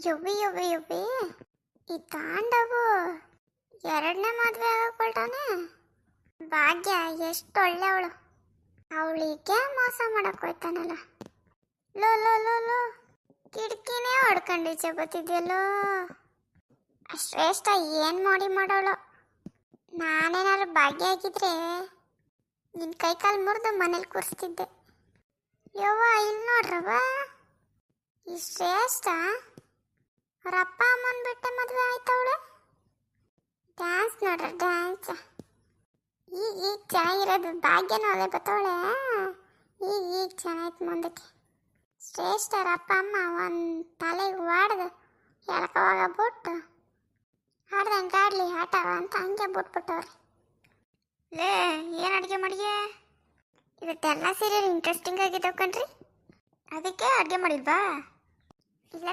UV UV UV ಈ ತಾಂಡವು ಎರಡನೇ ಮದುವೆ ಆಗಕೊಳ್ತಾನೆ. ಭಾಗ್ಯ ಎಷ್ಟು ಒಳ್ಳೆಯವಳು, ಅವಳಿಗೆ ಮೋಸ ಮಾಡಕ್ ಹೋಯ್ತಾನಲ್ಲ. ಲೋ ಲೋ ಲೋ ಲೋ ಕಿಟಕಿನೇ ಹೊಡ್ಕೊಂಡಿದ್ದೆ ಬತ್ತಿದ್ಯಲ್ಲೋ. ಶ್ರೇಷ್ಠ ಏನ್ ಮಾಡಿ ಮಾಡೋಳು. ನಾನೇನಾದ್ರು ಭಾಗ್ಯ ಆಗಿದ್ರೆ ನಿನ್ ಕೈ ಕಾಲು ಮುರಿದು ಮನೇಲಿ ಕೂರಿಸ್ತಿದ್ದೆ. ಯವ್ವ ಇಲ್ಲಿ ನೋಡ್ರವ, ಈ ಶ್ರೇಷ್ಠ ಅವ್ರ ಅಪ್ಪ ಅಮ್ಮನ ಬಿಟ್ಟೆ ಮದುವೆ ಆಯ್ತವಳೆ. ಡ್ಯಾನ್ಸ್ ನೋಡ್ರ ಡ್ಯಾನ್ಸ್. ಈಗ ಚೆನ್ನಾಗಿರೋದು ಭಾಗ್ಯನೂ ಅದೇ ಬತ್ತವಳೆ. ಈಗ ಚೆನ್ನಾಯ್ತು ಮುಂದಕ್ಕೆ. ಶ್ರೇಷ್ಠ ಅವ್ರ ಅಪ್ಪ ಅಮ್ಮ ಒಂದು ತಲೆಗೆ ಹೊಡೆದು ಎಳ್ಕೋವಾಗ ಬಿಟ್ಟು ಆಡ್ದಂಗೆ ಆಡ್ಲಿ ಆಟವ ಅಂತ ಹಂಗೆ ಬಿಟ್ಬಿಟ್ಟವ್ರೆ. ಲೇ ಏನು ಅಡುಗೆ ಮಾಡಿಗೆ? ಇವತ್ತೆಲ್ಲ ಸೀರಿಯಲ್ ಇಂಟ್ರೆಸ್ಟಿಂಗ್ ಆಗಿದ್ದಾವೆ ಕಣ್ರಿ, ಅದಕ್ಕೆ ಅಡುಗೆ ಮಾಡಿಲ್ವಾ? ಇಲ್ಲ